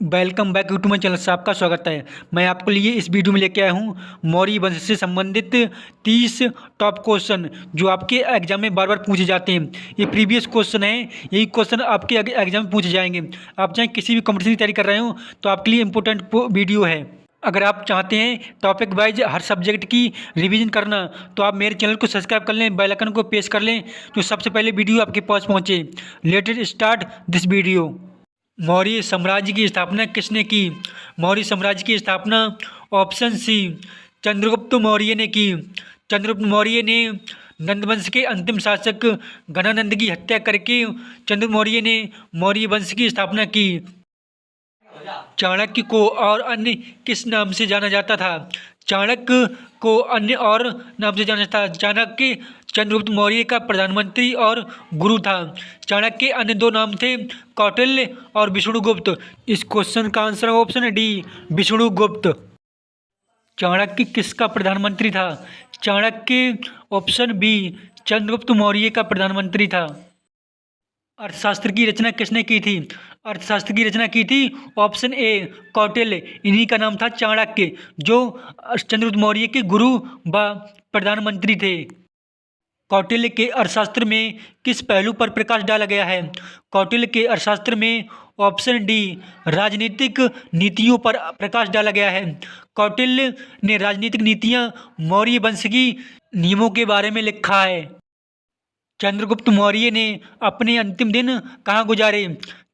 Welcome back YouTube channel से आपका स्वागत है। मैं आपके लिए इस वीडियो में लेके आया हूँ मौर्य वंश से संबंधित 30 टॉप क्वेश्चन जो आपके एग्जाम में बार बार पूछे जाते हैं। ये प्रीवियस क्वेश्चन है, यही क्वेश्चन आपके एग्जाम में पूछे जाएंगे। आप चाहे किसी भी कॉम्पिटिशन की तैयारी कर रहे हो तो आपके लिए इंपॉर्टेंट वीडियो है। अगर आप चाहते हैं टॉपिक वाइज हर सब्जेक्ट की रिवीजन करना तो आप मेरे चैनल को सब्सक्राइब कर लें, बेल आइकन को प्रेस कर लें जो सबसे पहले वीडियो आपके पास पहुँचे। Latest start this video. Maurya साम्राज्य की स्थापना किसने की? मौर्य साम्राज्य की स्थापना ऑप्शन सी चंद्रगुप्त मौर्य ने की। चंद्रगुप्त मौर्य ने नंदवंश के अंतिम शासक घनानंद की हत्या करके चंद्रगुप्त मौर्य ने मौर्य वंश की स्थापना की। चाणक्य को और अन्य किस नाम से जाना जाता था? चाणक्य को अन्य और नाम से जाना जाता था। चाणक्य चंद्रगुप्त मौर्य का प्रधानमंत्री और गुरु था। चाणक्य के अन्य दो नाम थे कौटिल्य और विष्णुगुप्त। इस क्वेश्चन का answer option D Vishnugupta. Chanakya किसका प्रधानमंत्री था? चाणक्य ऑप्शन बी चंद्रगुप्त मौर्य का प्रधानमंत्री था। अर्थशास्त्र की रचना किसने की थी? अर्थशास्त्र की रचना की थी ऑप्शन ए कौटिल्य। इन्हीं का नाम था चाणक्य जो चंद्रगुप्त मौर्य के गुरु व प्रधानमंत्री थे। कौटिल्य के अर्थशास्त्र में किस पहलू पर प्रकाश डाला गया है? कौटिल्य के अर्थशास्त्र में ऑप्शन डी राजनीतिक नीतियों पर प्रकाश डाला गया है। कौटिल्य ने राजनीतिक नीतियां मौर्य वंश की नियमों के बारे में लिखा है। चंद्रगुप्त मौर्य ने अपने अंतिम दिन कहाँ गुजारे?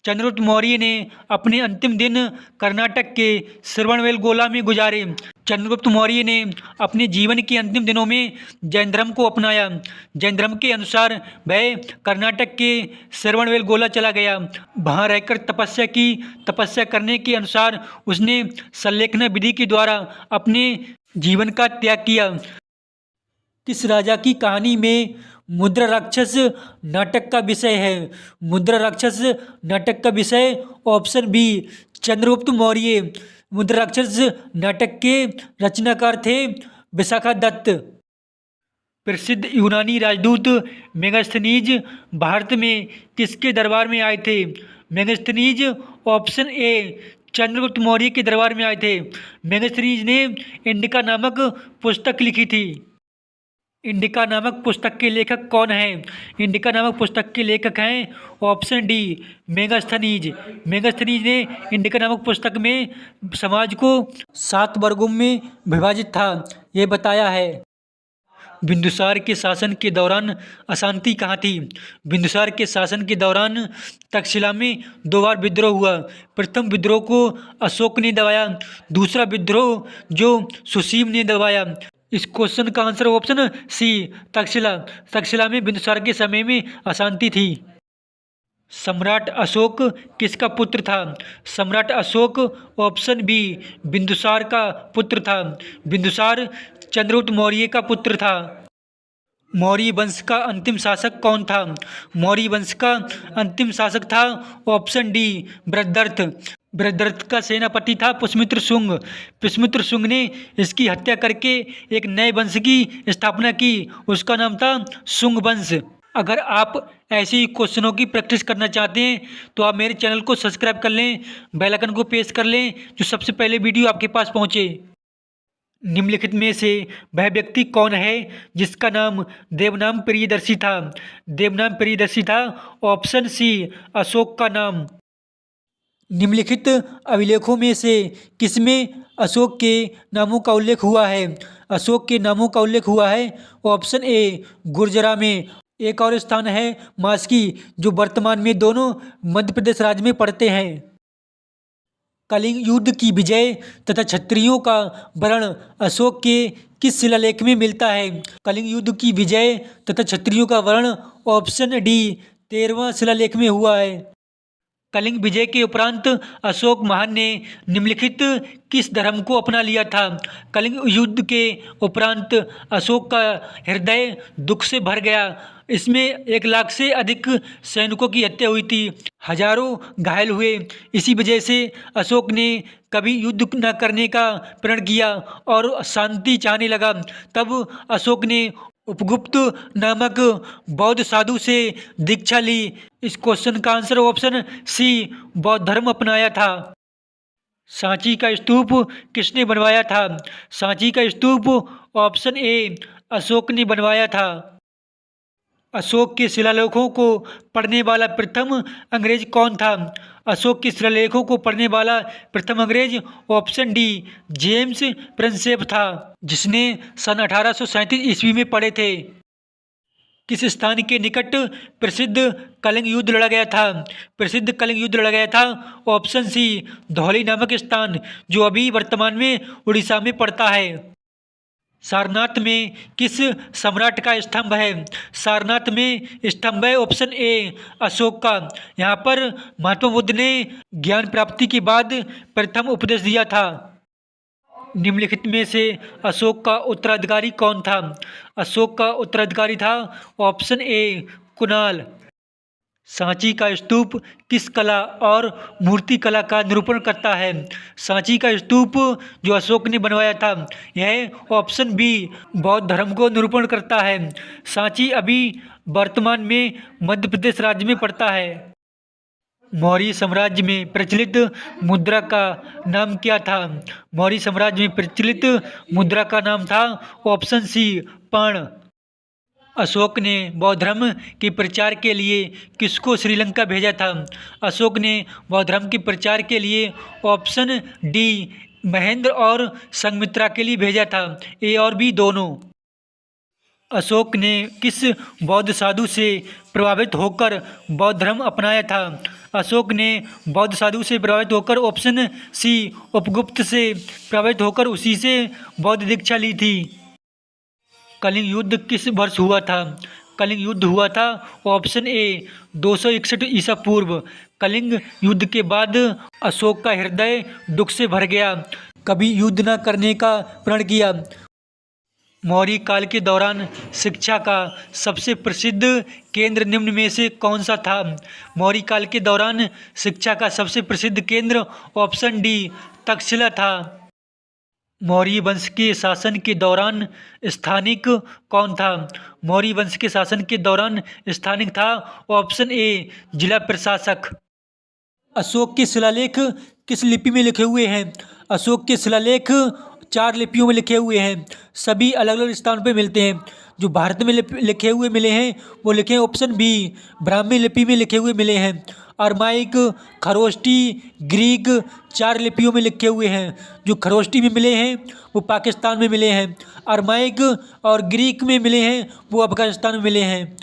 चंद्रगुप्त मौर्य ने अपने अंतिम दिन कर्नाटक के श्रवणबेलगोला में गुजारे। चंद्रगुप्त मौर्य ने अपने जीवन के अंतिम दिनों में जैन धर्म को अपनाया। जैन धर्म के अनुसार वह कर्नाटक के श्रवणबेलगोला चला गया। वहाँ रहकर तपस्या की। तपस्या करने के अनुसार उसने संलेखना विधि के द्वारा अपने जीवन का त्याग किया। किस राजा की कहानी में मुद्रा राक्षस नाटक का विषय है? मुद्रा राक्षस नाटक का विषय ऑप्शन बी चंद्रगुप्त मौर्य। मुद्रा राक्षस नाटक के रचनाकार थे विशाखादत्त। प्रसिद्ध यूनानी राजदूत मेगास्थनीज भारत में किसके दरबार में आए थे? मेगास्थनीज ऑप्शन ए चंद्रगुप्त मौर्य के दरबार में आए थे। मेगास्थनीज ने इंडिका नामक पुस्तक लिखी थी। इंडिका नामक पुस्तक के लेखक कौन हैं? इंडिका नामक पुस्तक के लेखक हैं ऑप्शन डी मेगास्थनीज। मेगास्थनीज ने इंडिका नामक पुस्तक में समाज को 7 वर्गों में विभाजित था ये बताया है। बिंदुसार के शासन के दौरान अशांति कहाँ थी? बिंदुसार के शासन के दौरान तक्षशिला में 2 बार विद्रोह हुआ। प्रथम विद्रोह को अशोक ने दबाया, दूसरा विद्रोह जो सुसीम ने दबाया। इस क्वेश्चन का answer option C Takshashila. Takshashila में बिंदुसार के समय में अशांति थी। सम्राट अशोक किसका पुत्र था? सम्राट अशोक ऑप्शन बी बिंदुसार का पुत्र था। बिंदुसार चंद्रगुप्त मौर्य का पुत्र था। मौर्य वंश का अंतिम शासक कौन था? मौर्य वंश का अंतिम शासक था ऑप्शन डी बृहद्रथ। बृहद्रथ का सेनापति था पुष्यमित्र शुंग। पुष्यमित्र शुंग ने इसकी हत्या करके एक नए वंश की स्थापना की, उसका नाम था शुंग वंश। अगर आप ऐसे ही क्वेश्चनों की प्रैक्टिस करना चाहते हैं तो आप मेरे चैनल को सब्सक्राइब कर लें, बेल आइकन को प्रेस कर लें जो सबसे पहले वीडियो आपके पास पहुँचे। निम्नलिखित में से वह व्यक्ति कौन है जिसका नाम देवनाम प्रियदर्शी था? देवनाम प्रियदर्शी था ऑप्शन सी अशोक का नाम। निम्नलिखित अभिलेखों में से किसमें अशोक के नामों का उल्लेख हुआ है? अशोक के नामों का उल्लेख हुआ है ऑप्शन ए गुर्जरा में। एक और स्थान है मास्की जो वर्तमान में दोनों मध्य प्रदेश राज्य में पड़ते हैं। कलिंग युद्ध की विजय तथा क्षत्रियों का वर्ण अशोक के किस शिलालेख में मिलता है? कलिंग युद्ध की विजय तथा क्षत्रियों का वर्ण ऑप्शन डी 13वां शिलालेख में हुआ है। कलिंग विजय के उपरांत अशोक महान ने निम्नलिखित किस धर्म को अपना लिया था? कलिंग युद्ध के उपरांत अशोक का हृदय दुख से भर गया। इसमें 1 लाख से अधिक सैनिकों की हत्या हुई थी, हजारों घायल हुए। इसी वजह से अशोक ने कभी युद्ध न करने का प्रण किया और शांति चाहने लगा। तब अशोक ने उपगुप्त नामक बौद्ध साधु से दीक्षा ली। इस क्वेश्चन का आंसर ऑप्शन सी बौद्ध धर्म अपनाया था। सांची का स्तूप किसने बनवाया था? सांची का स्तूप ऑप्शन ए अशोक ने बनवाया था। अशोक के शिलालेखों को पढ़ने वाला प्रथम अंग्रेज कौन था? अशोक के शिलालेखों को पढ़ने वाला प्रथम अंग्रेज ऑप्शन डी जेम्स प्रिंसेप था, जिसने सन 1837 ईस्वी में पढ़े थे। किस स्थान के निकट प्रसिद्ध कलिंग युद्ध लड़ा गया था? प्रसिद्ध कलिंग युद्ध लड़ा गया था ऑप्शन सी धौली नामक स्थान, जो अभी वर्तमान में उड़ीसा में पड़ता है। सारनाथ में किस सम्राट का स्तंभ है? सारनाथ में स्तंभ है ऑप्शन ए अशोक का। यहाँ पर महात्मा बुद्ध ने ज्ञान प्राप्ति के बाद प्रथम उपदेश दिया था। निम्नलिखित में से अशोक का उत्तराधिकारी कौन था? अशोक का उत्तराधिकारी था ऑप्शन ए कुणाल। सांची का स्तूप किस कला और मूर्ति कला का निरूपण करता है? सांची का स्तूप जो अशोक ने बनवाया था, यह ऑप्शन बी बौद्ध धर्म को निरूपण करता है। सांची अभी वर्तमान में मध्य प्रदेश राज्य में पड़ता है। मौर्य साम्राज्य में प्रचलित मुद्रा का नाम क्या था? मौर्य साम्राज्य में प्रचलित मुद्रा का नाम था ऑप्शन सी पर्ण। अशोक ने बौद्ध धर्म के प्रचार के लिए किसको श्रीलंका भेजा था? अशोक ने बौद्ध धर्म के प्रचार के लिए ऑप्शन डी महेंद्र और संघमित्रा के लिए भेजा था, ए और बी दोनों। अशोक ने किस बौद्ध साधु से प्रभावित होकर बौद्ध धर्म अपनाया था? अशोक ने बौद्ध साधु से प्रभावित होकर ऑप्शन सी उपगुप्त से प्रभावित होकर उसी से बौद्ध दीक्षा ली थी। कलिंग युद्ध किस वर्ष हुआ था? कलिंग युद्ध हुआ था ऑप्शन ए 261 ईसा पूर्व। कलिंग युद्ध के बाद अशोक का हृदय दुख से भर गया, कभी युद्ध न करने का प्रण किया। मौर्य काल के दौरान शिक्षा का सबसे प्रसिद्ध केंद्र निम्न में से कौन सा था? मौर्य काल के दौरान शिक्षा का सबसे प्रसिद्ध केंद्र ऑप्शन डी तक्षशिला था। मौर्य वंश के शासन के दौरान स्थानिक कौन था? मौर्य वंश के शासन के दौरान स्थानिक था ऑप्शन ए जिला प्रशासक। अशोक के शिलालेख किस लिपि में लिखे हुए हैं? अशोक के शिलालेख 4 लिपियों में लिखे हुए हैं, सभी अलग अलग स्थान पर मिलते हैं। जो भारत में लिखे हुए मिले हैं वो लिखे हैं ऑप्शन बी ब्राह्मी लिपि में लिखे हुए मिले हैं। अरमाइक, खरोष्टी, ग्रीक 4 लिपियों में लिखे हुए हैं। जो खरोष्टी में मिले हैं वो पाकिस्तान में मिले हैं, अरमाइक और ग्रीक में मिले हैं वो अफगानिस्तान में मिले हैं।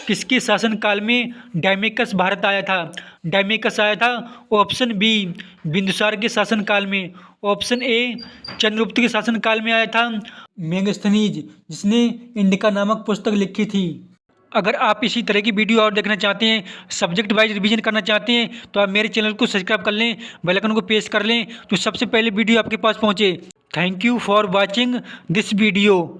किसके शासनकाल में डायमेकस भारत आया था? डायमेकस आया था ऑप्शन बी बिंदुसार के शासनकाल में। ऑप्शन ए चंद्रगुप्त के शासनकाल में आया था मेगस्थनीज, जिसने इंडिका नामक पुस्तक लिखी थी। अगर आप इसी तरह की वीडियो और देखना चाहते हैं, सब्जेक्ट वाइज रिवीजन करना चाहते हैं, तो आप मेरे चैनल को सब्सक्राइब कर लें, बेल आइकन को प्रेस कर लें, तो सबसे पहले वीडियो आपके पास पहुंचे। Thank you for watching this video.